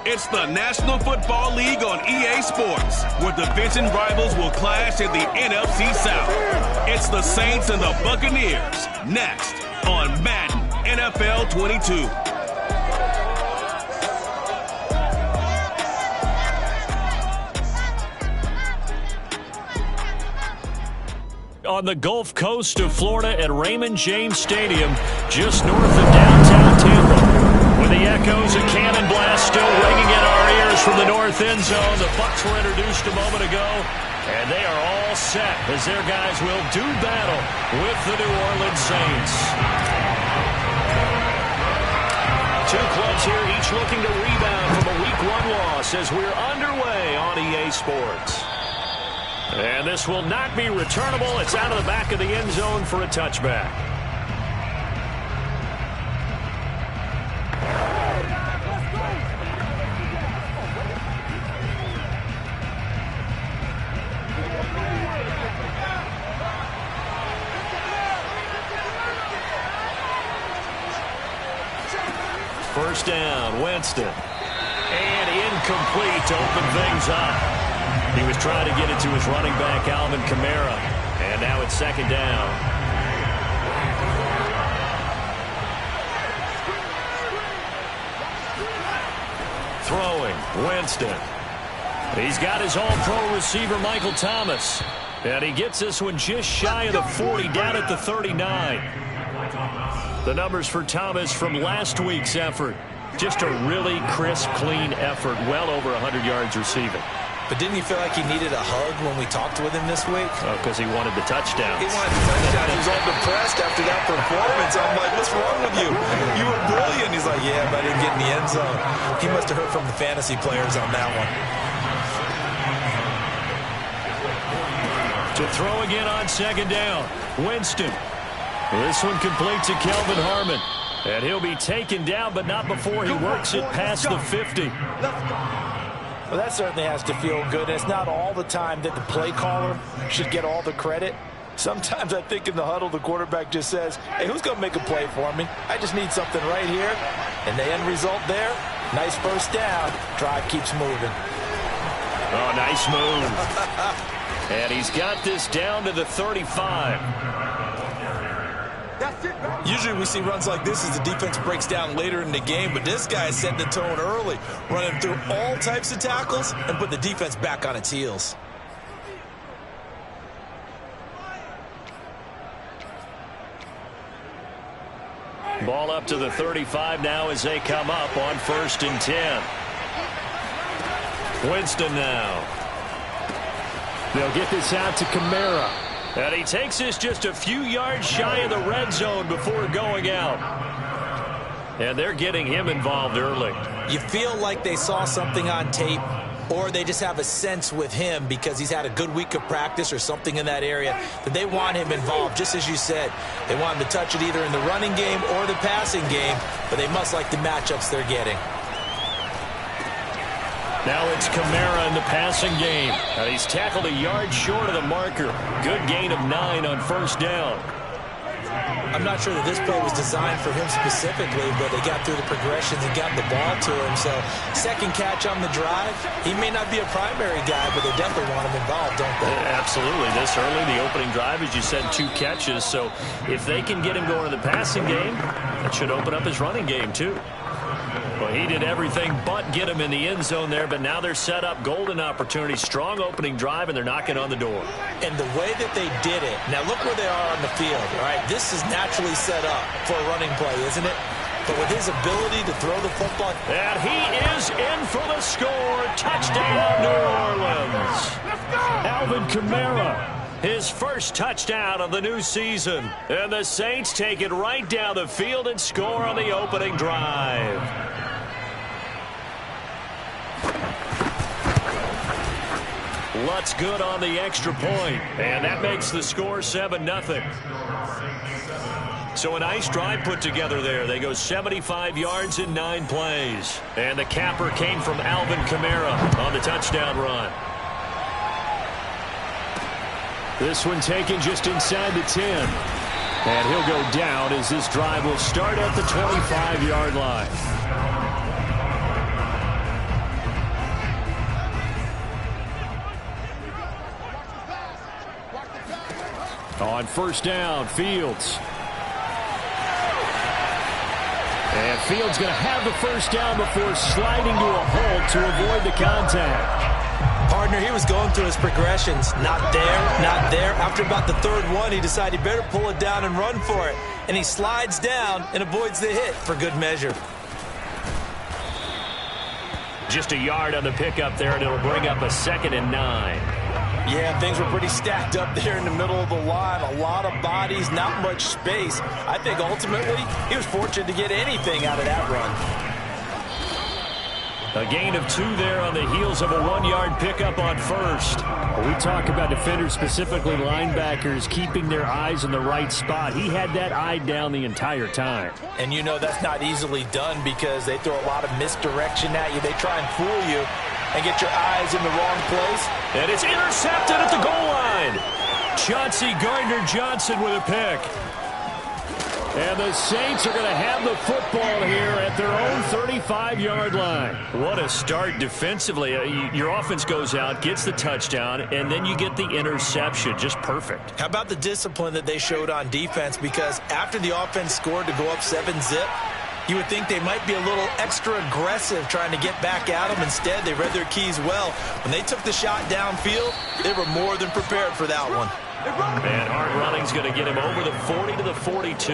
It's the National Football League on EA Sports, where division rivals will clash in the NFC South. It's the Saints and the Buccaneers, next on Madden NFL 22. On the Gulf Coast of Florida at Raymond James Stadium, just north of downtown Tampa. With the echoes of cannon blast still ringing in our ears from the north end zone. The Bucs were introduced a moment ago, and they are all set as their guys will do battle with the New Orleans Saints. Two clubs here, each looking to rebound from a Week 1 loss as we're underway on EA Sports. And this will not be returnable. It's out of the back of the end zone for a touchback. First down, Winston. And incomplete to open things up. He was trying to get it to his running back, Alvin Kamara. And now it's second down. Throwing, Winston. He's got his all-pro receiver, Michael Thomas. And he gets this one just shy of the 40, down at the 39. The numbers for Thomas from last week's effort. Just a really crisp, clean effort. Well over 100 yards receiving. But didn't you feel like he needed a hug when we talked with him this week? Oh, because he wanted the touchdown. He wanted the touchdown. He was all depressed after that performance. I'm like, what's wrong with you? You were brilliant. He's like, yeah, but I didn't get in the end zone. He must have heard from the fantasy players on that one. To throw again on second down. Winston. This one complete to Kelvin Harmon. And he'll be taken down, but not before he works it past the 50. Well, that certainly has to feel good. It's not all the time that the play caller should get all the credit. Sometimes I think in the huddle, the quarterback just says, hey, who's going to make a play for me? I just need something right here. And the end result there, nice first down. Drive keeps moving. Oh, nice move. And he's got this down to the 35. Usually we see runs like this as the defense breaks down later in the game, but this guy set the tone early, running through all types of tackles and put the defense back on its heels. Ball up to the 35 now as they come up on 1st and 10. Winston now. They'll get this out to Kamara. And he takes this just a few yards shy of the red zone before going out. And they're getting him involved early. You feel like they saw something on tape, or they just have a sense with him because he's had a good week of practice or something in that area that they want him involved. Just as you said, they want him to touch it either in the running game or the passing game, but they must like the matchups they're getting. Now it's Kamara in the passing game. And he's tackled a yard short of the marker. Good gain of 9 on 1st down. I'm not sure that this play was designed for him specifically, but they got through the progressions and got the ball to him. So second catch on the drive. He may not be a primary guy, but they definitely want him involved, don't they? Absolutely. This early, the opening drive, as you said, 2 catches. So if they can get him going in the passing game, that should open up his running game too. Well, he did everything but get him in the end zone there, but now they're set up. Golden opportunity, strong opening drive, and they're knocking on the door. And the way that they did it, now look where they are on the field, all right? This is naturally set up for a running play, isn't it? But with his ability to throw the football. And he is in for the score. Touchdown, New Orleans. Alvin Kamara. His first touchdown of the new season. And the Saints take it right down the field and score on the opening drive. Lutz good on the extra point. And that makes the score 7-0. So So a nice drive put together there. They go 75 yards in 9 plays. And the capper came from Alvin Kamara on the touchdown run. This one taken just inside the 10. And he'll go down as this drive will start at the 25-yard line. On first down, Fields. And Fields going to have the first down before sliding to a halt to avoid the contact. Partner, he was going through his progressions. Not there, not there. After about the third one, he decided he better pull it down and run for it. And he slides down and avoids the hit for good measure. Just a yard on the pickup there, and it'll bring up a 2nd and 9. Yeah, things were pretty stacked up there in the middle of the line. A lot of bodies, not much space. I think ultimately he was fortunate to get anything out of that run. A gain of 2 there on the heels of a 1-yard pickup on first. We talk about defenders, specifically linebackers, keeping their eyes in the right spot. He had that eye down the entire time. And you know that's not easily done because they throw a lot of misdirection at you. They try and fool you and get your eyes in the wrong place. And it's intercepted at the goal line. Chauncey Gardner-Johnson with a pick. And the Saints are going to have the football here at their own 35-yard line. What a start defensively. Your offense goes out, gets the touchdown, and then you get the interception. Just perfect. How about the discipline that they showed on defense? Because after the offense scored to go up 7-zip, you would think they might be a little extra aggressive trying to get back at them. Instead, they read their keys well. When they took the shot downfield, they were more than prepared for that one. And hard running's going to get him over the 40 to the 42.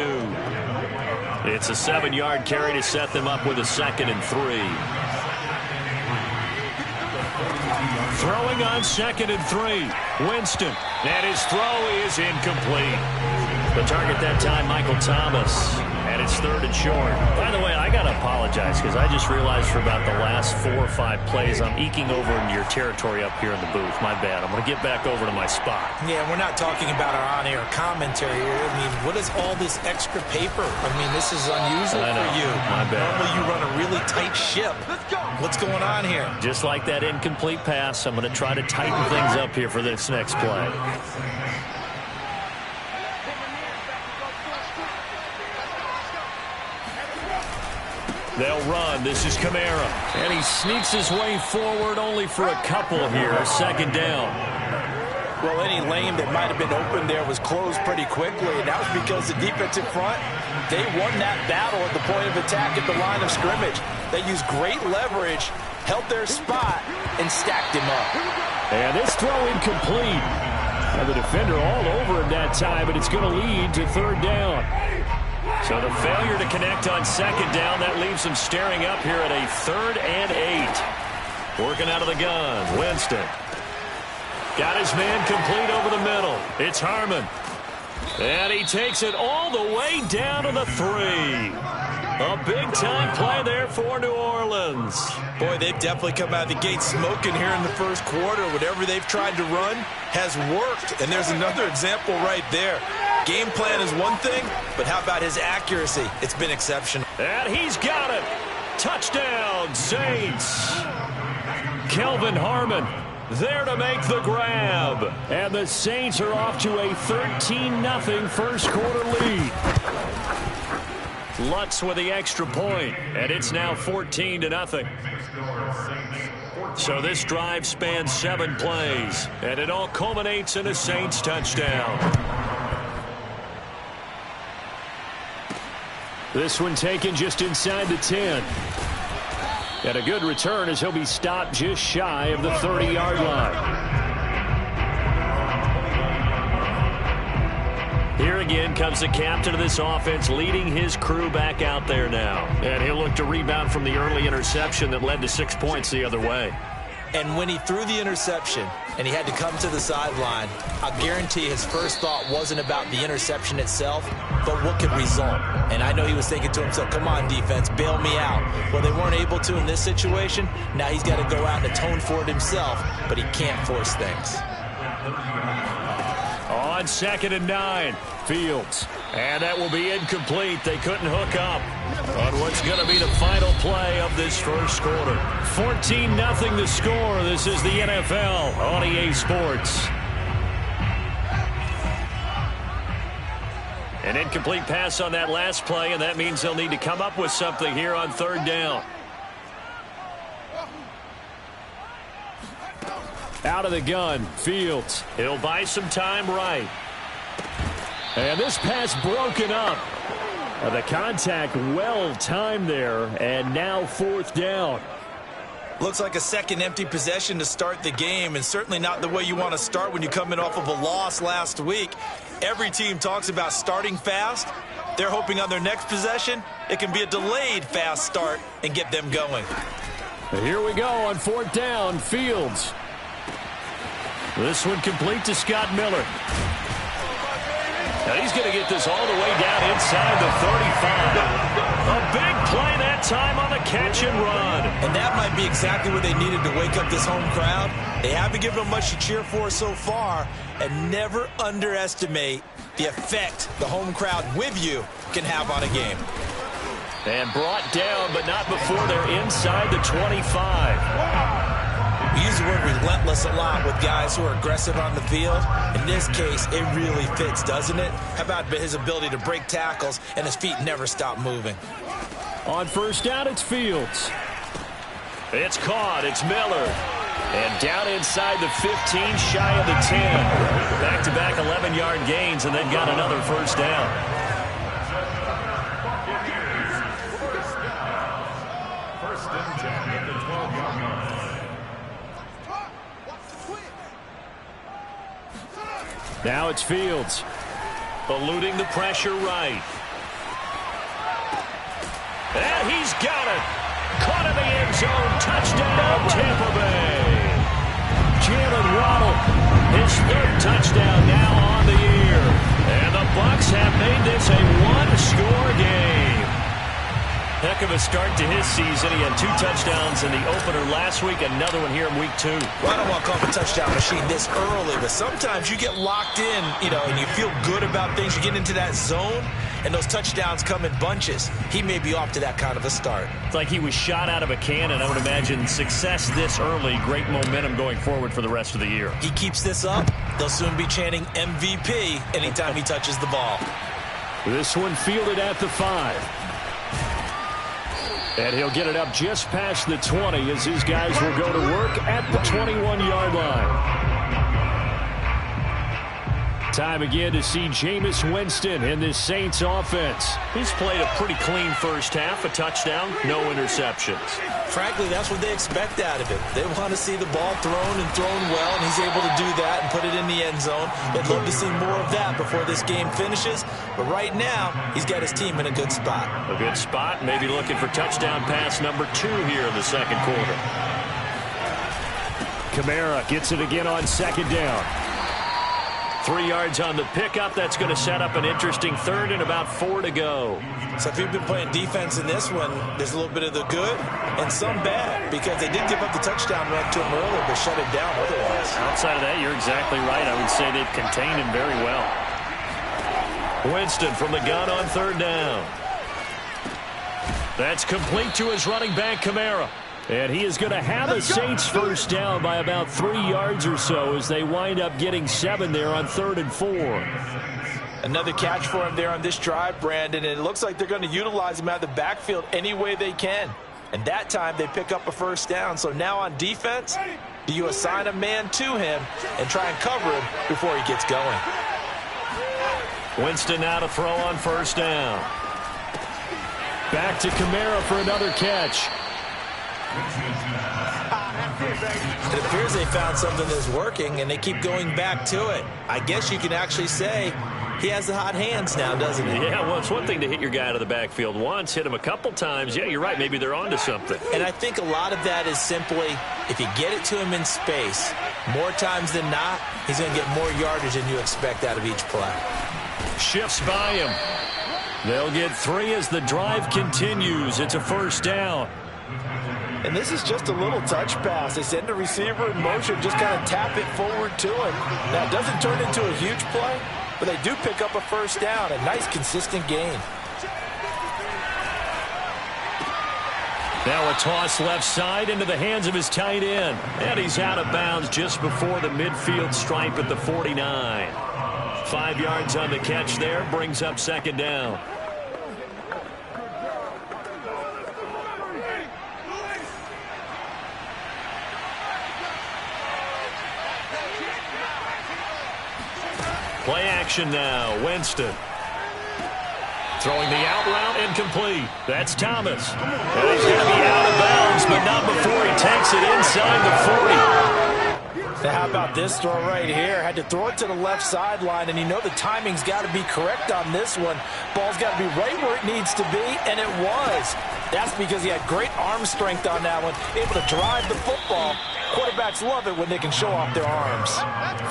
It's a 7-yard carry to set them up with a 2nd and 3. Throwing on 2nd and 3. Winston. And his throw is incomplete. The target that time, Michael Thomas. And it's 3rd and short. By the way, I got to apologize because I just realized for about the last 4 or 5 plays I'm eking over into your territory up here in the booth. My bad. I'm going to get back over to my spot. Yeah, we're not talking about our on-air commentary here. I mean, what is all this extra paper? I mean, this is unusual for you. My bad. Normally you run a really tight ship. What's going on here? Just like that incomplete pass, I'm going to try to tighten things up here for this next play. They'll run. This is Kamara. And he sneaks his way forward only for a couple here. 2nd down. Well, any lane that might have been open there was closed pretty quickly, and that was because the defensive front, they won that battle at the point of attack at the line of scrimmage. They used great leverage, held their spot, and stacked him up. And this throw incomplete. Now the defender all over him that time, but it's going to lead to 3rd down. So the failure to connect on 2nd down, that leaves them staring up here at a 3rd and 8. Working out of the gun, Winston. Got his man complete over the middle. It's Harmon. And he takes it all the way down to the 3. A big-time play there for New Orleans. Boy, they've definitely come out of the gate smoking here in the first quarter. Whatever they've tried to run has worked. And there's another example right there. Game plan is one thing, but how about his accuracy? It's been exceptional. And he's got it. Touchdown, Saints. Kelvin Harmon there to make the grab. And the Saints are off to a 13-0 first quarter lead. Lutz with the extra point, and it's now 14-0. So this drive spans 7 plays, and it all culminates in a Saints touchdown. This one taken just inside the 10. And a good return as he'll be stopped just shy of the 30-yard line. Here again comes the captain of this offense, leading his crew back out there now. And he'll look to rebound from the early interception that led to 6 points the other way. And when he threw the interception and he had to come to the sideline, I'll guarantee his first thought wasn't about the interception itself, but what could result. And I know he was thinking to himself, come on, defense, bail me out. Well, they weren't able to in this situation. Now he's got to go out and atone for it himself, but he can't force things. On 2nd and 9, Fields. And that will be incomplete. They couldn't hook up on what's going to be the final play of this first quarter. 14-0 the score. This is the NFL on EA Sports. An incomplete pass on that last play, and that means they'll need to come up with something here on 3rd down. Out of the gun, Fields. He'll buy some time right. And this pass broken up. The contact well timed there, and now 4th down. Looks like a second empty possession to start the game, and certainly not the way you want to start when you come in off of a loss last week. Every team talks about starting fast. They're hoping on their next possession, it can be a delayed fast start and get them going. Here we go on 4th down, Fields. This one complete to Scott Miller. Now he's going to get this all the way down inside the 35. A big play that time on the catch and run. And that might be exactly what they needed to wake up this home crowd. They haven't given them much to cheer for so far, and never underestimate the effect the home crowd with you can have on a game. And brought down, but not before they're inside the 25. We use the word relentless a lot with guys who are aggressive on the field. In this case, it really fits, doesn't it? How about his ability to break tackles and his feet never stop moving? On 1st down, it's Fields. It's caught. It's Miller. And down inside the 15, shy of the 10. Back-to-back 11-yard gains, and they've got another 1st down. Now it's Fields. Eluding the pressure right. And he's got it. Caught in the end zone. Touchdown, Tampa Bay. Jalen Waddle, his 3rd touchdown now on the year. And the Bucs have made this a one-score game. Heck of a start to his season. He had 2 touchdowns in the opener last week, another one here in week 2. Well, I don't want to call him a touchdown machine this early, but sometimes you get locked in, and you feel good about things. You get into that zone, and those touchdowns come in bunches. He may be off to that kind of a start. It's like he was shot out of a cannon. I would imagine success this early, great momentum going forward for the rest of the year. He keeps this up, they'll soon be chanting MVP anytime he touches the ball. This one fielded at the 5. And he'll get it up just past the 20 as his guys will go to work at the 21-yard line. Time again to see Jameis Winston in this Saints offense. He's played a pretty clean first half, a touchdown, no interceptions. Frankly, that's what they expect out of him. They want to see the ball thrown and thrown well, and he's able to do that and put it in the end zone. They'd love to see more of that before this game finishes. But right now, he's got his team in a good spot. A good spot, maybe looking for touchdown pass number 2 here in the second quarter. Kamara gets it again on 2nd down. 3 yards on the pickup. That's going to set up an interesting 3rd and about 4 to go. So if you've been playing defense in this one, there's a little bit of the good and some bad, because they did give up the touchdown run to him earlier, but shut it down otherwise. Outside of that, you're exactly right. I would say they've contained him very well. Winston from the gun on 3rd down. That's complete to his running back, Kamara. And he is going to have a Saints 1st down by about 3 yards or so as they wind up getting 7 there on 3rd and 4. Another catch for him there on this drive, Brandon, and it looks like they're going to utilize him out of the backfield any way they can. And that time they pick up a 1st down. So now on defense, do you assign a man to him and try and cover him before he gets going? Winston now to throw on 1st down. Back to Kamara for another catch. It appears they found something that's working, and they keep going back to it. I guess you can actually say he has the hot hands now, doesn't he? Yeah, well, it's one thing to hit your guy out of the backfield once, hit him a couple times. Yeah, you're right. Maybe they're onto something. And I think a lot of that is simply if you get it to him in space, more times than not, he's going to get more yardage than you expect out of each play. Shifts by him. They'll get 3 as the drive continues. It's a 1st down. And And this is just a little touch pass. They send the receiver in motion, just kind of tap it forward to him. Now, it doesn't turn into a huge play, but they do pick up a first down. A nice, consistent gain. Now a toss left side into the hands of his tight end. And he's out of bounds just before the midfield stripe at the 49. 5 yards on the catch there, brings up second down. Play action now, Winston. Throwing the out route, incomplete. That's Thomas. And he's going to be out of bounds, but not before he takes it inside the 40. Now, how about this throw right here? Had to throw it to the left sideline, and you know the timing's got to be correct on this one. Ball's got to be right where it needs to be, and it was. That's because he had great arm strength on that one, able to drive the football. Quarterbacks love it when they can show off their arms.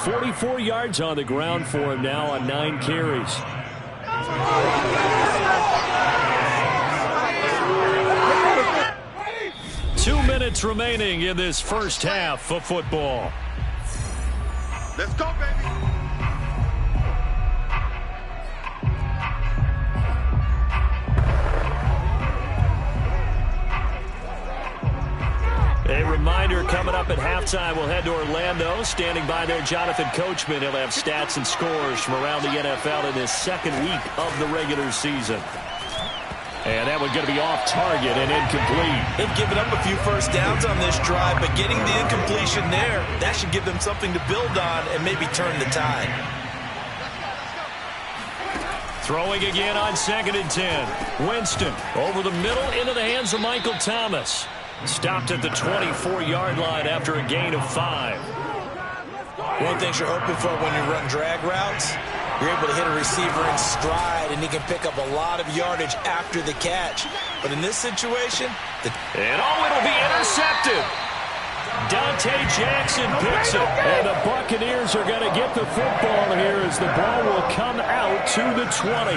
44 yards on the ground for him now on 9 carries. Two minutes remaining in this first half of football. Let's go, baby. A reminder, coming up at halftime, we'll head to Orlando. Standing by there, Jonathan Coachman. He'll have stats and scores from around the NFL in his second week of the regular season. And that one's going to be off target and incomplete. They've given up a few first downs on this drive, but getting the incompletion there, that should give them something to build on and maybe turn the tide. Throwing again on 2nd and 10. Winston over the middle into the hands of Michael Thomas. Stopped at the 24-yard line after a gain of 5. One of the things you're hoping for when you run drag routes, you're able to hit a receiver in stride, and he can pick up a lot of yardage after the catch. But in this situation, it'll be intercepted. Dante Jackson picks it, and the Buccaneers are going to get the football here as the ball will come out to the 20.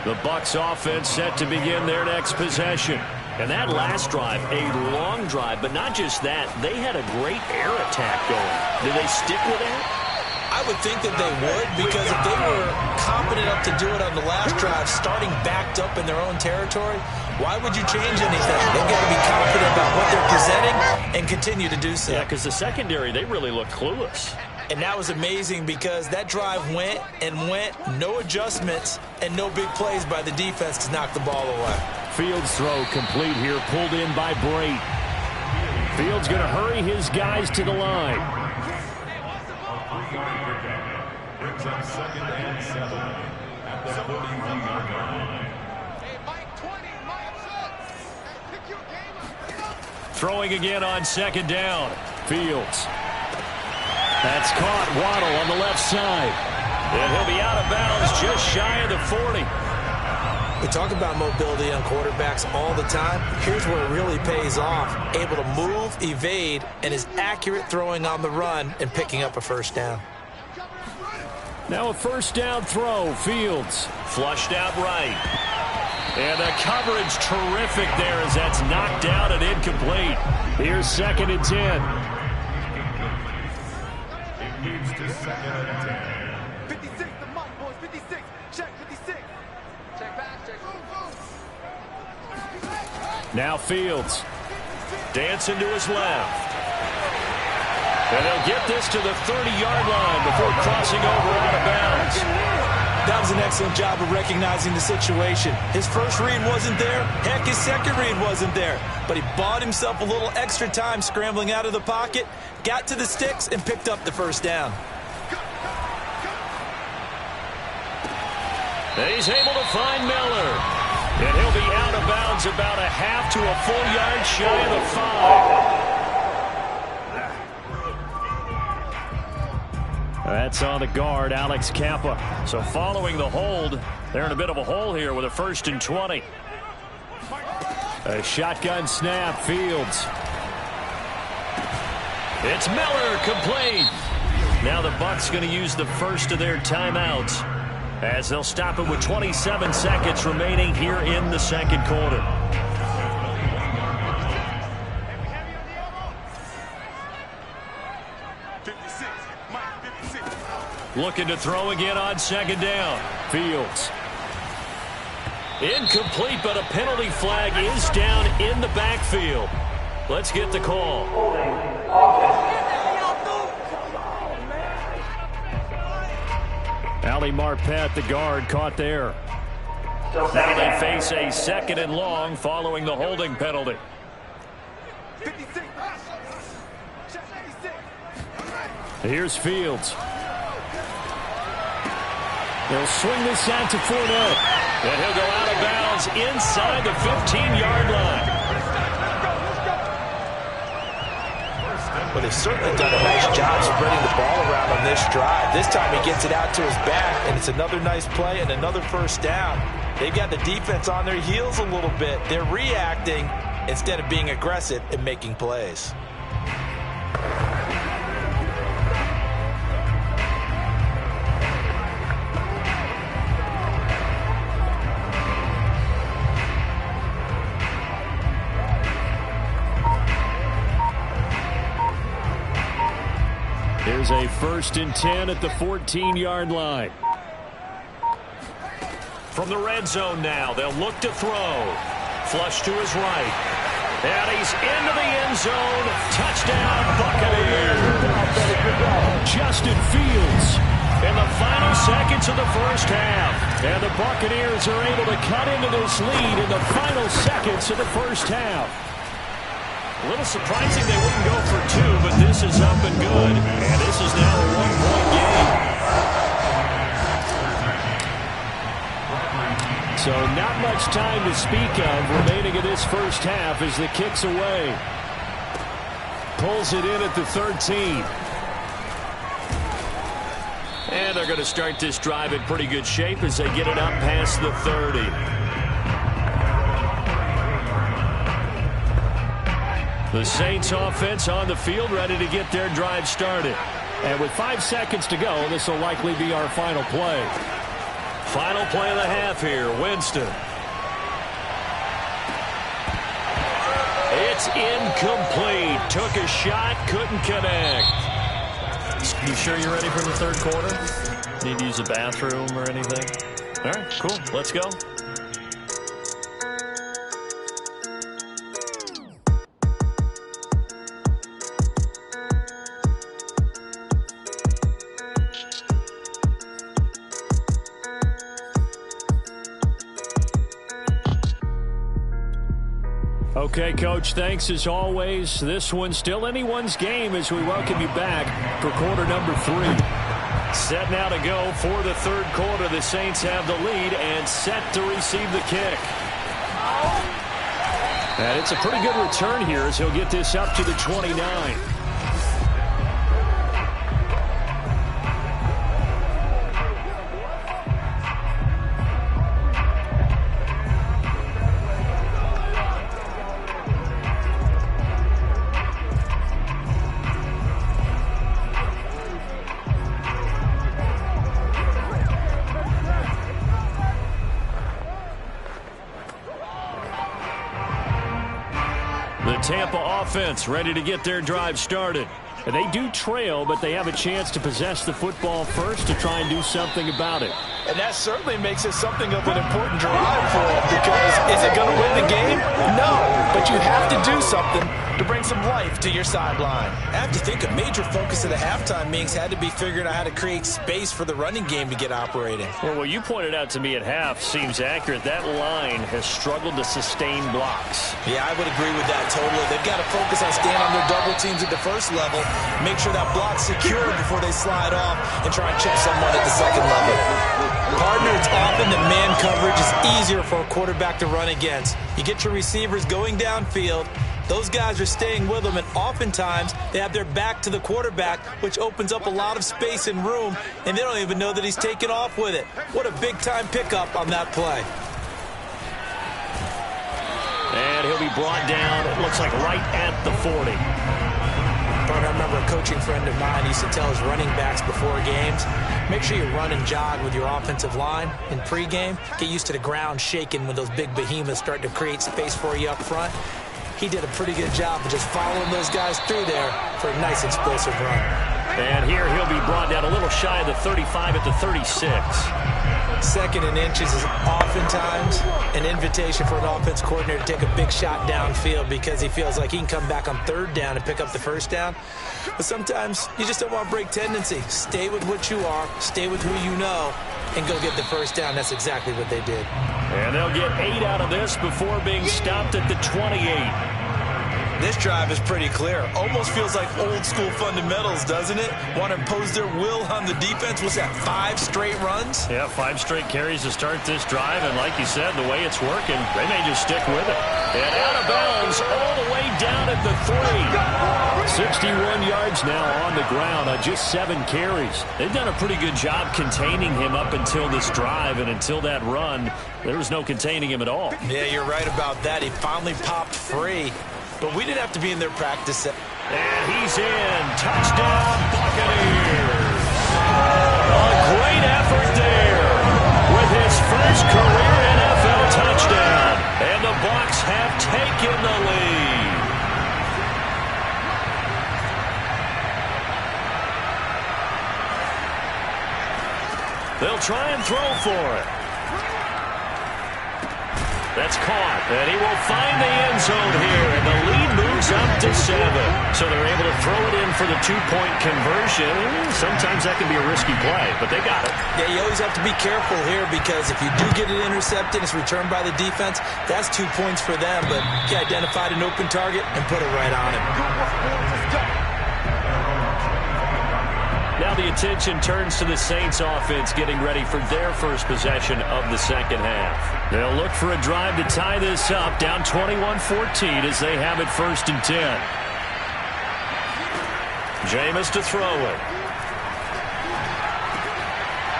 The Bucs offense set to begin their next possession. And that last drive, a long drive, but not just that, they had a great air attack going. Did they stick with that? I would think that they would, because if they were competent enough to do it on the last drive, starting backed up in their own territory, why would you change anything? They've got to be confident about what they're presenting and continue to do so. Yeah, because the secondary, they really look clueless. And that was amazing because that drive went and went, no adjustments, and no big plays by the defense to knock the ball away. Fields throw complete here, pulled in by Brate. Fields going to hurry his guys to the line. Brings up 2nd and 7 at the 41-yard line. Throwing again on 2nd down. Fields. That's caught. Waddle on the left side. And he'll be out of bounds just shy of the 40. We talk about mobility on quarterbacks all the time. Here's where it really pays off. Able to move, evade, and is accurate throwing on the run and picking up a first down. Now a first down throw. Fields flushed out right. And the coverage terrific there as that's knocked out and incomplete. Here's 2nd and 10. It moves to 2nd and 10. 56, the mark, boys. 56. Check 56. Check back, check. Now Fields. Dancing to his left. And they'll get this to the 30-yard line before crossing over out of bounds. That was an excellent job of recognizing the situation. His first read wasn't there. Heck, his second read wasn't there. But he bought himself a little extra time scrambling out of the pocket, got to the sticks, and picked up the first down. He's able to find Miller. And he'll be out of bounds about a half to a full yard shy of the 5. That's on the guard, Alex Kappa. So following the hold, they're in a bit of a hole here with a 1st and 20. A shotgun snap, Fields. It's Miller, complete. Now the Bucs going to use the first of their timeouts as they'll stop it with 27 seconds remaining here in the second quarter. 56. Mike, 56. Looking to throw again on second down. Fields. Incomplete, but a penalty flag is down in the backfield. Let's get the call. Ali Marpet, the guard, caught there. Now they face a second and long following the holding penalty. 56. Check 86. Here's Fields. They'll swing this out to Fournette. And he'll go out of bounds inside the 15-yard line. Well, they've certainly done a nice job spreading the ball around on this drive. This time he gets it out to his back, and it's another nice play and another first down. They've got the defense on their heels a little bit. They're reacting instead of being aggressive and making plays. Here's a 1st and 10 at the 14-yard line. From the red zone now, they'll look to throw. Flush to his right. And he's into the end zone. Touchdown, Buccaneers. Justin Fields in the final seconds of the first half. And the Buccaneers are able to cut into this lead in the final seconds of the first half. A little surprising they wouldn't go for two, but this is up and good. And this is now a one-point game. So not much time to speak of remaining in this first half as the kick's away. Pulls it in at the 13. And they're going to start this drive in pretty good shape as they get it up past the 30. The Saints offense on the field ready to get their drive started. And with 5 seconds to go, this will likely be our final play. Final play of the half here, Winston. It's incomplete. Took a shot, couldn't connect. You sure you're ready for the third quarter? Need to use a bathroom or anything? All right, cool. Let's go. Okay, Coach, thanks as always. This one's still anyone's game as we welcome you back for quarter number 3. Set now to go for the third quarter. The Saints have the lead and set to receive the kick. And it's a pretty good return here as he'll get this up to the 29. Tampa offense ready to get their drive started. And they do trail, but they have a chance to possess the football first to try and do something about it. And that certainly makes it something of an important drive for them, because is it going to win the game? No, but you have to do something to bring some life to your sideline. I have to think a major focus of the halftime meetings had to be figuring out how to create space for the running game to get operating. Well, what you pointed out to me at half seems accurate. That line has struggled to sustain blocks. Yeah, I would agree with that totally. They've got to focus on staying on their double teams at the first level, make sure that block's secure before they slide off, and try and chip someone at the second level. Partner, it's often that man coverage is easier for a quarterback to run against. You get your receivers going downfield. Those guys are staying with them, and oftentimes they have their back to the quarterback, which opens up a lot of space and room, and they don't even know that he's taken off with it. What a big-time pickup on that play. And he'll be brought down, it looks like right at the 40. I remember a coaching friend of mine used to tell his running backs before games, make sure you run and jog with your offensive line in pregame. Get used to the ground shaking when those big behemoths start to create space for you up front. he did a pretty good job of just following those guys through there for a nice explosive run. And here he'll be brought down a little shy of the 35 at the 36. Second and inches is oftentimes an invitation for an offense coordinator to take a big shot downfield because he feels like he can come back on third down and pick up the first down. But sometimes you just don't want to break tendency. Stay with what you are, stay with who you know, and go get the first down. That's exactly what they did. And they'll get 8 out of this before being stopped at the 28. This drive is pretty clear. Almost feels like old school fundamentals, doesn't it? Want to impose their will on the defense. Was that 5 straight runs? Yeah, 5 straight carries to start this drive. And like you said, the way it's working, they may just stick with it. And out of bounds all the way down at the 3. 61 yards now on the ground on just 7 carries. They've done a pretty good job containing him up until this drive. And until that run, there was no containing him at all. Yeah, you're right about that. He finally popped free. But we didn't have to be in their practice. And he's in. Touchdown, Buccaneers. A great effort there with his first career NFL touchdown. And the Bucs have taken the lead. They'll try and throw for it. That's caught, and he will find the end zone here, and the lead moves up to 7. So they're able to throw it in for the 2-point conversion. Sometimes that can be a risky play, but they got it. Yeah, you always have to be careful here because if you do get it intercepted, it's returned by the defense, that's 2 points for them, but he identified an open target and put it right on him. Now the attention turns to the Saints offense getting ready for their first possession of the second half. They'll look for a drive to tie this up, down 21-14 as they have it 1st and 10. Jameis to throw it.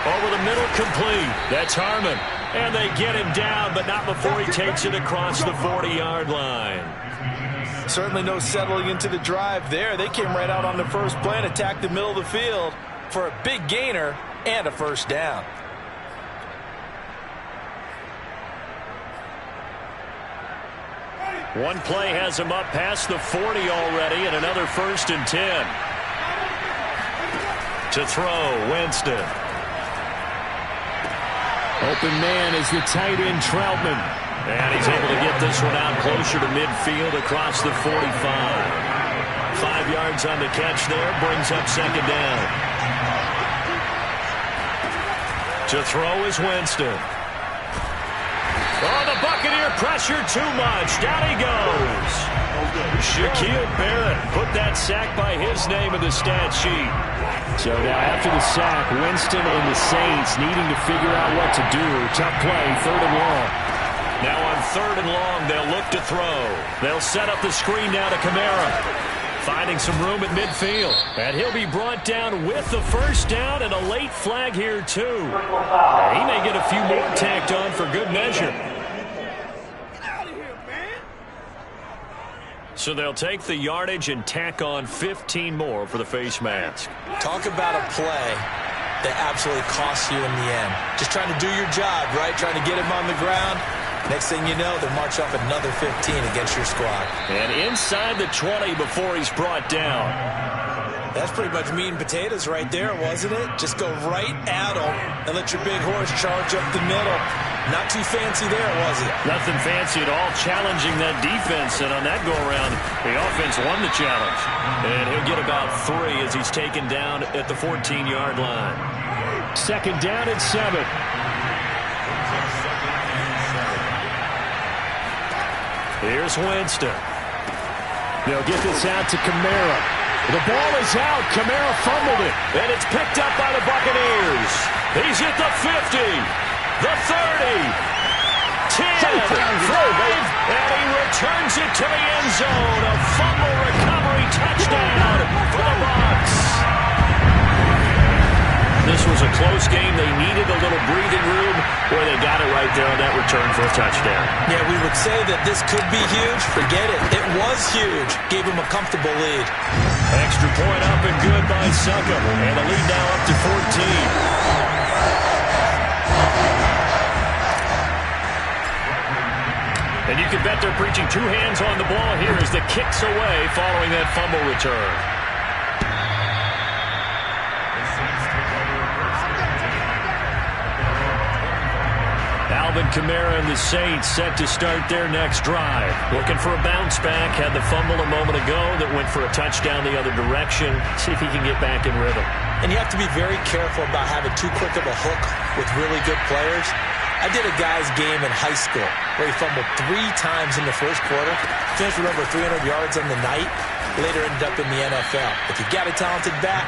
Over the middle, complete. That's Harmon. And they get him down, but not before he takes it across the 40-yard line. Certainly no settling into the drive there. They came right out on the first play and attacked the middle of the field for a big gainer and a first down. One play has him up past the 40 already, and another 1st and 10. To throw, Winston. Open man is the tight end, Troutman. And he's able to get this one out closer to midfield across the 45. 5 yards on the catch there, brings up second down. To throw is Winston. Oh, the Buccaneer pressure too much. Down he goes. Shaquille Barrett put that sack by his name in the stat sheet. So now after the sack, Winston and the Saints needing to figure out what to do. Tough play, 3rd and long. Now on 3rd and long, they'll look to throw. They'll set up the screen now to Kamara. Finding some room at midfield. And he'll be brought down with the first down and a late flag here too. He may get a few more tacked on for good measure. So they'll take the yardage and tack on 15 more for the face mask. Talk about a play that absolutely costs you in the end. Just trying to do your job, right? Trying to get him on the ground. Next thing you know, they'll march up another 15 against your squad. And inside the 20 before he's brought down. That's pretty much meat and potatoes right there, wasn't it? Just go right at him and let your big horse charge up the middle. Not too fancy there, was it? Nothing fancy at all, challenging that defense. And on that go-around, the offense won the challenge. And he'll get about 3 as he's taken down at the 14-yard line. Second down and 7. Here's Winston. They'll get this out to Kamara. The ball is out. Kamara fumbled it. And it's picked up by the Buccaneers. He's at the 50. The 30. 10. 5. And he returns it to the end zone. A fumble recovery touchdown for the Bucs. This was a close game. They needed a little breathing room where they got it right there on that return for a touchdown. Yeah, we would say that this could be huge. Forget it. It was huge. Gave him a comfortable lead. Extra point up and good by Succop. And the lead now up to 14. And you can bet they're preaching two hands on the ball here as the kick's away following that fumble return. Alvin Kamara and the Saints set to start their next drive. Looking for a bounce back. Had the fumble a moment ago that went for a touchdown the other direction. See if he can get back in rhythm. And you have to be very careful about having too quick of a hook with really good players. I did a guy's game in high school where he fumbled 3 times in the first quarter. Finished with over 300 yards on the night. Later ended up in the NFL. If you've got a talented back,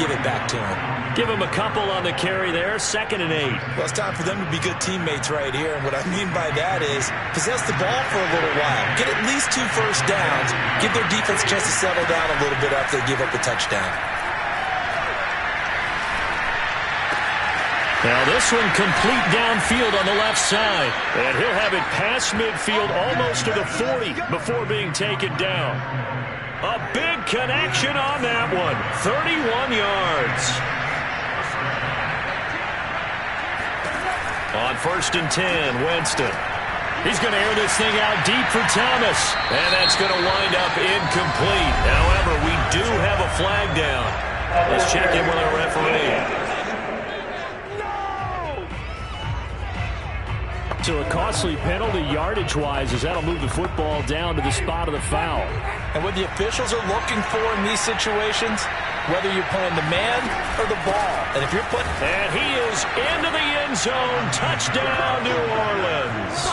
give it back to him. Give him a couple on the carry there. 2nd and 8. Well, it's time for them to be good teammates right here. And what I mean by that is possess the ball for a little while. Get at least 2 first downs. Give their defense a chance to settle down a little bit after they give up a touchdown. Now this one complete downfield on the left side. And he'll have it past midfield almost to the 40 before being taken down. A big connection on that one. 31 yards. On 1st and 10, Winston. He's going to air this thing out deep for Thomas. And that's going to wind up incomplete. However, we do have a flag down. Let's check in with our referee. So a costly penalty yardage-wise as that'll move the football down to the spot of the foul. And what the officials are looking for in these situations, whether you're playing the man or the ball. And if you're putting... And he is into the end zone. Touchdown, New Orleans.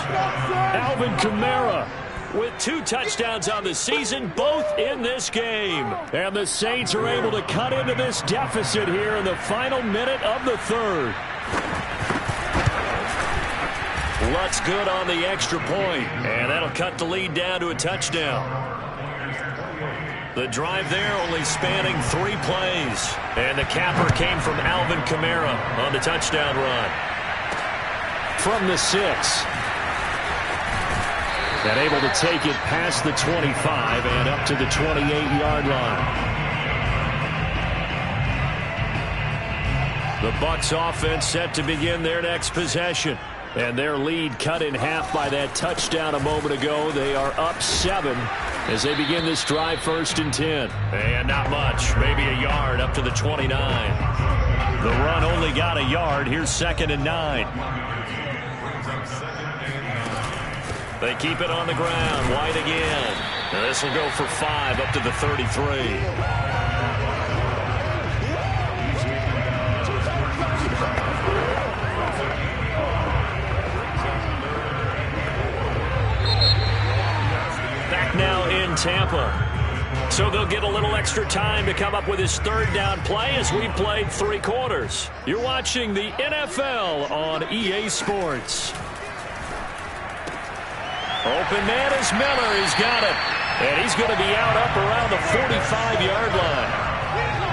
Alvin Kamara with 2 touchdowns on the season, both in this game. And the Saints are able to cut into this deficit here in the final minute of the 3rd. Lutz good on the extra point, and that'll cut the lead down to a touchdown. The drive there only spanning 3 plays, and the capper came from Alvin Kamara on the touchdown run. From the 6. And able to take it past the 25 and up to the 28-yard line. The Bucs offense set to begin their next possession. And their lead cut in half by that touchdown a moment ago. They are up 7 as they begin this drive 1st and 10. And not much, maybe a yard up to the 29. The run only got a yard. Here's 2nd and 9. They keep it on the ground. White again. And this will go for 5 up to the 33. Now in Tampa. So they'll get a little extra time to come up with his 3rd down play as we've played 3 quarters. You're watching the NFL on EA Sports. Open man is Miller. He's got it. And he's going to be out up around the 45-yard line.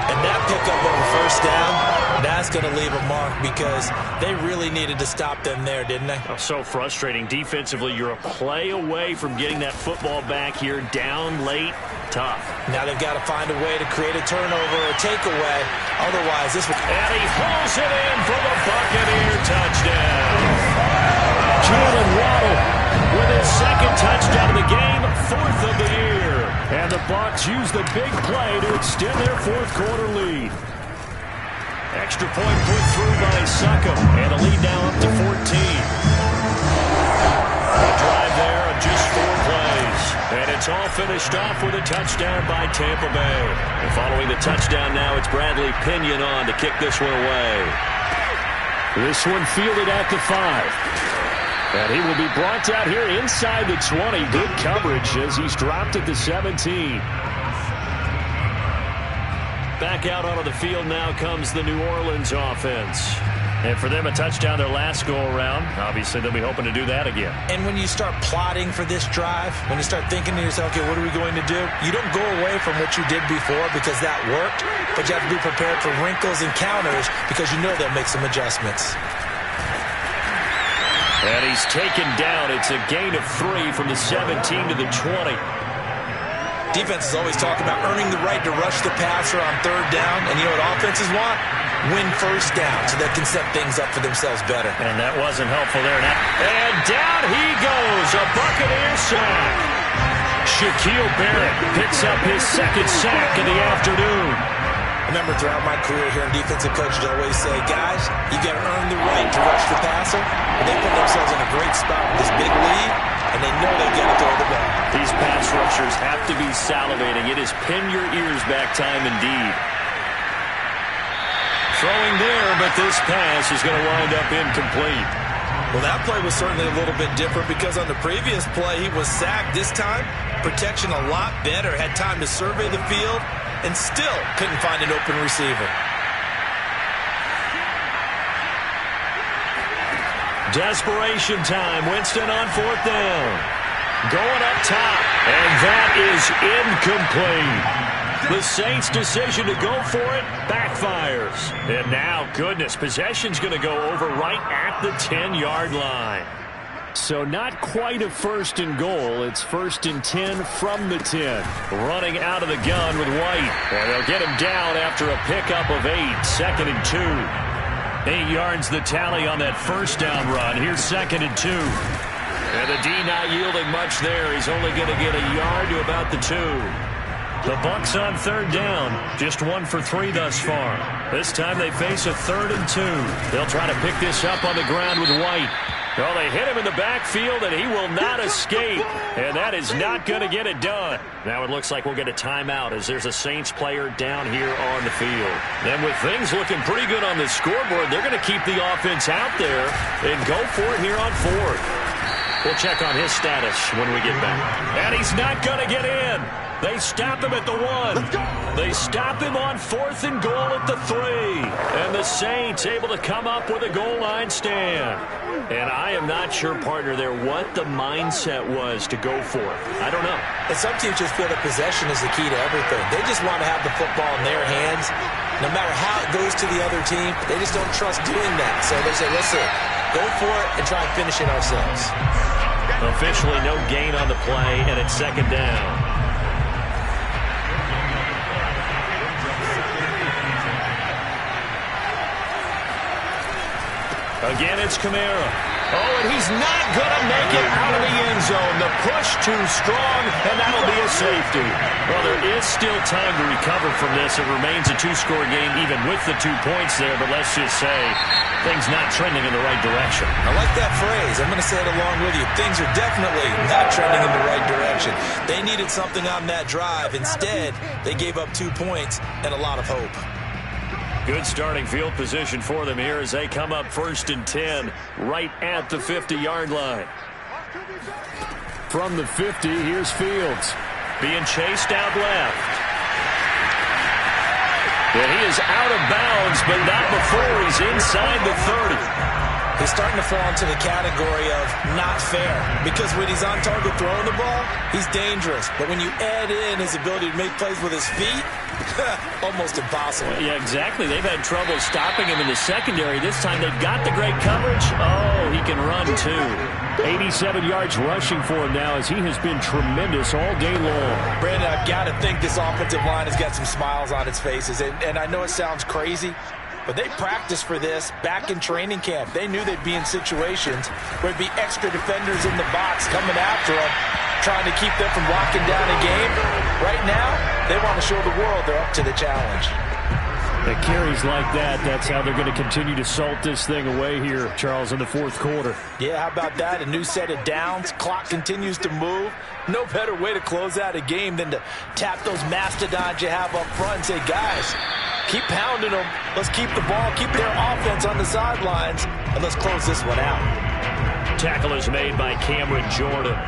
And that pickup on the 1st down, that's going to leave a mark because they really needed to stop them there, didn't they? Oh, so frustrating. Defensively, you're a play away from getting that football back here down late. Tough. Now they've got to find a way to create a turnover or a takeaway. Otherwise, this would... And he hauls it in for the Buccaneer touchdown. Jalen Waddle with his 2nd touchdown of the game, 4th of the year. And the Bucs use the big play to extend their 4th quarter lead. Extra point put through by Succop, and the lead now up to 14. A drive there of just 4 plays. And it's all finished off with a touchdown by Tampa Bay. And following the touchdown now, it's Bradley Pinion on to kick this one away. This one fielded at the 5. And he will be brought out here inside the 20. Good coverage as he's dropped at the 17. Back out onto the field now comes the New Orleans offense. And for them, a touchdown their last go-around. Obviously, they'll be hoping to do that again. And when you start plotting for this drive, when you start thinking to yourself, okay, what are we going to do? You don't go away from what you did before because that worked, but you have to be prepared for wrinkles and counters because you know they'll make some adjustments. And he's taken down. It's a gain of 3 from the 17 to the 20. Defense is always talking about earning the right to rush the passer on 3rd down, and you know what offenses want? win first down so they can set things up for themselves better. And that wasn't helpful there. And down he goes, a Buccaneer sack. Shaquille Barrett picks up his second sack of the afternoon. I remember throughout my career here in defensive coaches always say, guys, you got to earn the right to rush the passer. And they put themselves in a great spot with this big lead, and they know they got to throw the ball. These pass rushers have to be salivating. It is pin your ears back time indeed. Throwing there, but this pass is going to wind up incomplete. Well, that play was certainly a little bit different because on the previous play, he was sacked. This time, protection a lot better. Had time to survey the field and still couldn't find an open receiver. Desperation time. Winston on fourth down. Going up top. And that is incomplete. The Saints' decision to go for it backfires. And now, goodness, possession's going to go over right at the 10-yard line. So not quite a first and goal. It's first and 10 from the 10. Running out of the gun with White. And they'll get him down after a pickup of 8. Second and 2. 8 yards the tally on that first down run. Here's second and 2. And the D not yielding much there. He's only going to get a yard to about the 2. The Bucs on third down. Just 1 for 3 thus far. This time they face a 3rd and 2. They'll try to pick this up on the ground with White. Well, they hit him in the backfield, and he will not escape. And that is not going to get it done. Now it looks like we'll get a timeout as there's a Saints player down here on the field. Then with things looking pretty good on the scoreboard, they're going to keep the offense out there and go for it here on 4th. We'll check on his status when we get back. And he's not going to get in. They stop him at the 1. They stop him on 4th and goal at the 3. And the Saints able to come up with a goal line stand. And I am not sure, partner, there what the mindset was to go for it. I don't know. And some teams just feel that possession is the key to everything. They just want to have the football in their hands. No matter how it goes to the other team, they just don't trust doing that. So they say, listen, go for it and try and finish it ourselves. Officially no gain on the play, and it's second down. Again, it's Kamara. Oh, and he's not going to make it out of the end zone. The push too strong, and that'll be a safety. Well, there is still time to recover from this. It remains a 2-score game even with the 2 points there, but let's just say things not trending in the right direction. I like that phrase. I'm going to say it along with you. Things are definitely not trending in the right direction. They needed something on that drive. Instead, they gave up 2 points and a lot of hope. Good starting field position for them here as they come up first and 10 right at the 50-yard line. From the 50, here's Fields being chased out left. And he is out of bounds, but not before he's inside the 30. He's starting to fall into the category of not fair because when he's on target throwing the ball, he's dangerous. But when you add in his ability to make plays with his feet, almost impossible. Yeah, exactly. They've had trouble stopping him in the secondary. This time they've got the great coverage. Oh, he can run too. 87 yards rushing for him now as he has been tremendous all day long. Brandon, I've got to think this offensive line has got some smiles on its faces. And I know it sounds crazy, but they practiced for this back in training camp. They knew they'd be in situations where there'd be extra defenders in the box coming after them, trying to keep them from locking down a game. Right now, they want to show the world they're up to the challenge. The carries like that, that's how they're going to continue to salt this thing away here, Charles, in the 4th quarter. Yeah, how about that? A new set of downs. Clock continues to move. No better way to close out a game than to tap those mastodons you have up front and say, guys, keep pounding them. Let's keep the ball, keep their offense on the sidelines, and let's close this one out. Tackle is made by Cameron Jordan.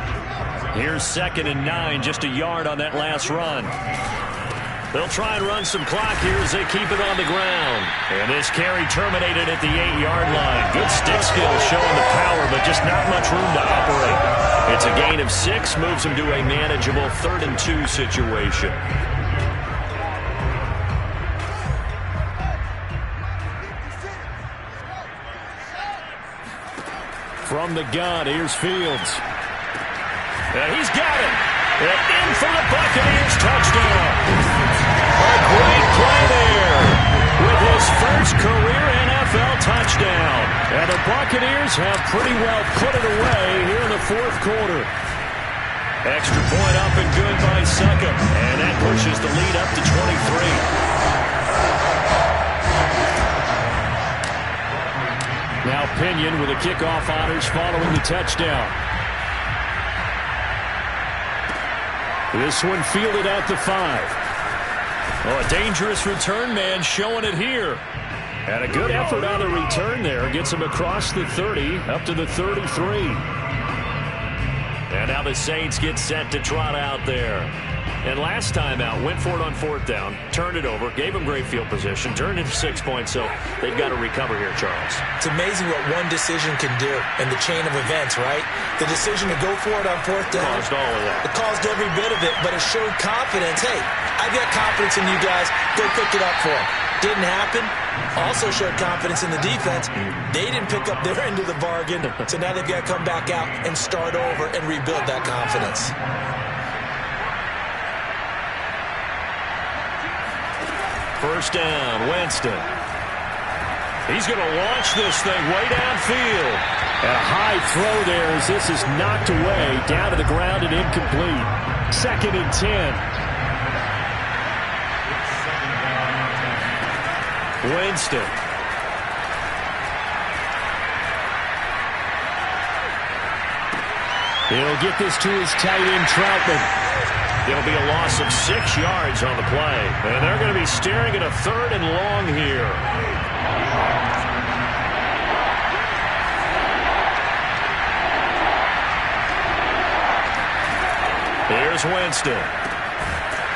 Here's second and 9, just a yard on that last run. They'll try and run some clock here as they keep it on the ground. And this carry terminated at the 8-yard line. Good stick skill showing the power, but just not much room to operate. It's a gain of 6, moves them to a manageable 3rd and 2 situation. From the gun, here's Fields. And he's got it. And in for the Buccaneers touchdown. A great play there with his first Tigers have pretty well put it away here in the fourth quarter. Extra point up and good by Succop. And that pushes the lead up to 23. Now Pinion with the kickoff honors following the touchdown. This one fielded at the 5. Oh, a dangerous return man showing it here. And a good effort on the return there. Gets him across the 30 up to the 33. And now the Saints get set to trot out there. And last time out, went for it on fourth down, turned it over, gave him great field position, turned it to 6 points, so they've got to recover here, Charles. It's amazing what one decision can do in the chain of events, right? The decision to go for it on fourth down. Caused all of that. It caused every bit of it, but it showed confidence. Hey, I've got confidence in you guys. Go pick it up for them. Didn't happen. Also showed confidence in the defense. They didn't pick up their end of the bargain, so now they've got to come back out and start over and rebuild that confidence. First down, Winston. He's going to launch this thing way downfield. And a high throw there as this is knocked away, down to the ground and incomplete. 2nd and 10. Winston. He'll get this to his tight end, Troutman. It'll be a loss of 6 yards on the play. And they're going to be staring at a 3rd and long here. Here's Winston.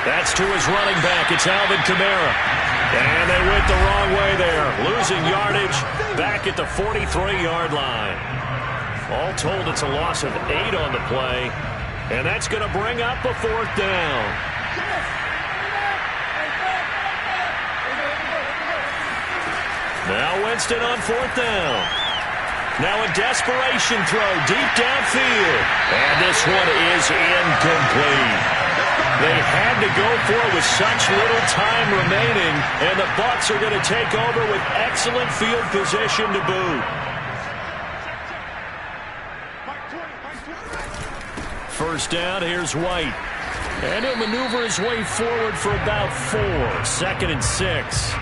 That's to his running back. It's Alvin Kamara. And they went the wrong way there. Losing yardage back at the 43-yard line. All told, it's a loss of 8 on the play. And that's going to bring up a 4th down. Now Winston on 4th down. Now a desperation throw deep downfield. And this one is incomplete. They had to go for it with such little time remaining. And the Bucs are going to take over with excellent field position to boot. First down, here's White. And he'll maneuver his way forward for about 4. 2nd and 6.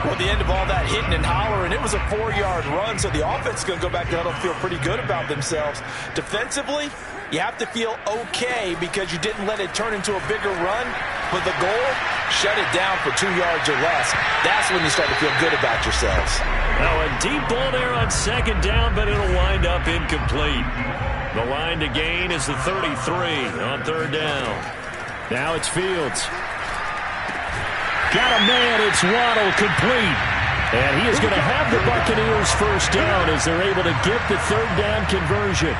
Well, the end of all that hitting and hollering, it was a 4-yard run, so the offense is going to go back to huddle, feel pretty good about themselves. Defensively, you have to feel okay because you didn't let it turn into a bigger run. But the goal, shut it down for 2 yards or less. That's when you start to feel good about yourselves. Now a deep ball there on 2nd down, but it'll wind up incomplete. The line to gain is the 33 on 3rd down. Now it's Fields. Got a man, it's Waddle, complete. And he is going to have the Buccaneers first down as they're able to get the 3rd down conversion.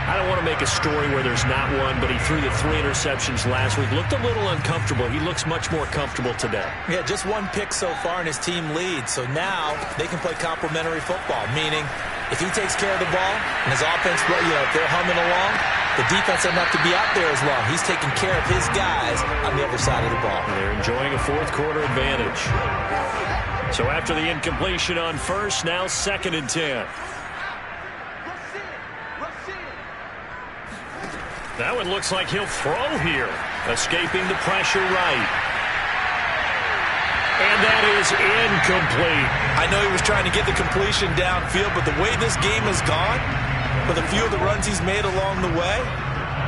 I don't want to make a story where there's not one, but he threw the 3 interceptions last week. Looked a little uncomfortable. He looks much more comfortable today. Yeah, just 1 pick so far and his team leads. So now they can play complementary football, meaning if he takes care of the ball and his offense, if they're humming along, the defense doesn't have to be out there as long. He's taking care of his guys on the other side of the ball. And they're enjoying a 4th quarter advantage. So after the incompletion on 1st, now 2nd and 10. That one looks like he'll throw here. Escaping the pressure right. And that is incomplete. I know he was trying to get the completion downfield, but the way this game has gone, with a few of the runs he's made along the way,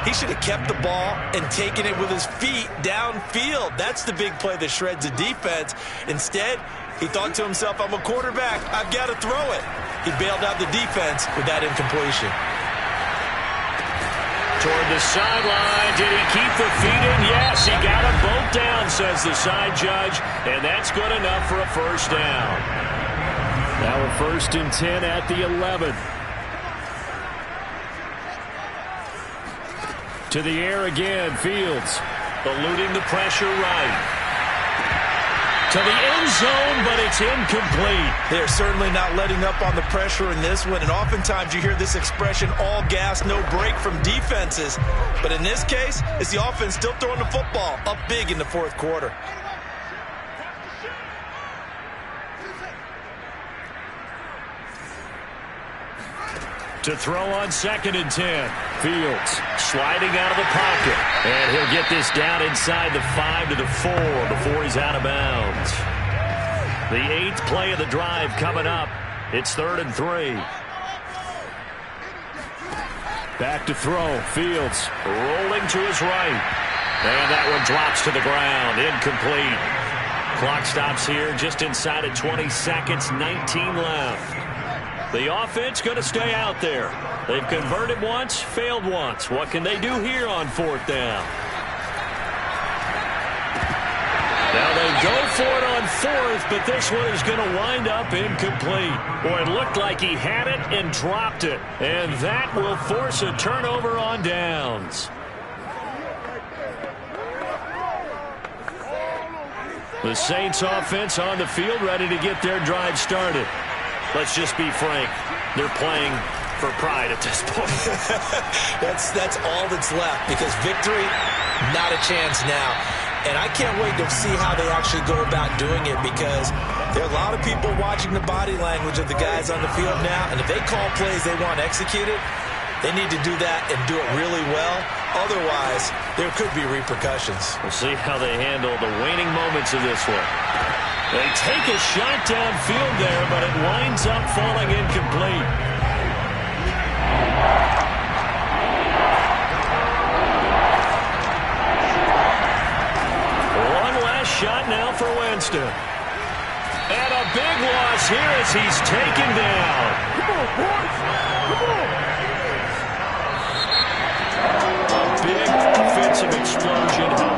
he should have kept the ball and taken it with his feet downfield. That's the big play that shreds the defense. Instead, he thought to himself, I'm a quarterback. I've got to throw it. He bailed out the defense with that incompletion. Toward the sideline. Did he keep the feet in? Yes, he got them both down, says the side judge. And that's good enough for a first down. Now a 1st and 10 at the 11. To the air again, Fields. Eluding the pressure right. To the end zone, but it's incomplete. They're certainly not letting up on the pressure in this one, and oftentimes you hear this expression, all gas, no break from defenses. But in this case, it's the offense still throwing the football up big in the 4th quarter. To throw on 2nd and 10. Fields sliding out of the pocket. And he'll get this down inside the 5 to the 4 before he's out of bounds. The 8th play of the drive coming up. It's 3rd and 3. Back to throw. Fields rolling to his right. And that one drops to the ground. Incomplete. Clock stops here just inside of 20 seconds. 19 left. The offense going to stay out there. They've converted once, failed once. What can they do here on 4th down? Now they go for it on 4th, but this one is going to wind up incomplete. Boy, it looked like he had it and dropped it. And that will force a turnover on downs. The Saints offense on the field ready to get their drive started. Let's just be frank. They're playing for pride at this point. That's all that's left, because victory, not a chance now. And I can't wait to see how they actually go about doing it, because there are a lot of people watching the body language of the guys on the field now. And if they call plays they want executed, they need to do that and do it really well. Otherwise, there could be repercussions. We'll see how they handle the waning moments of this one. They take a shot downfield there, but it winds up falling incomplete. One last shot now for Winston. And a big loss here as he's taken down. Come on, boys. Come on. A big offensive explosion.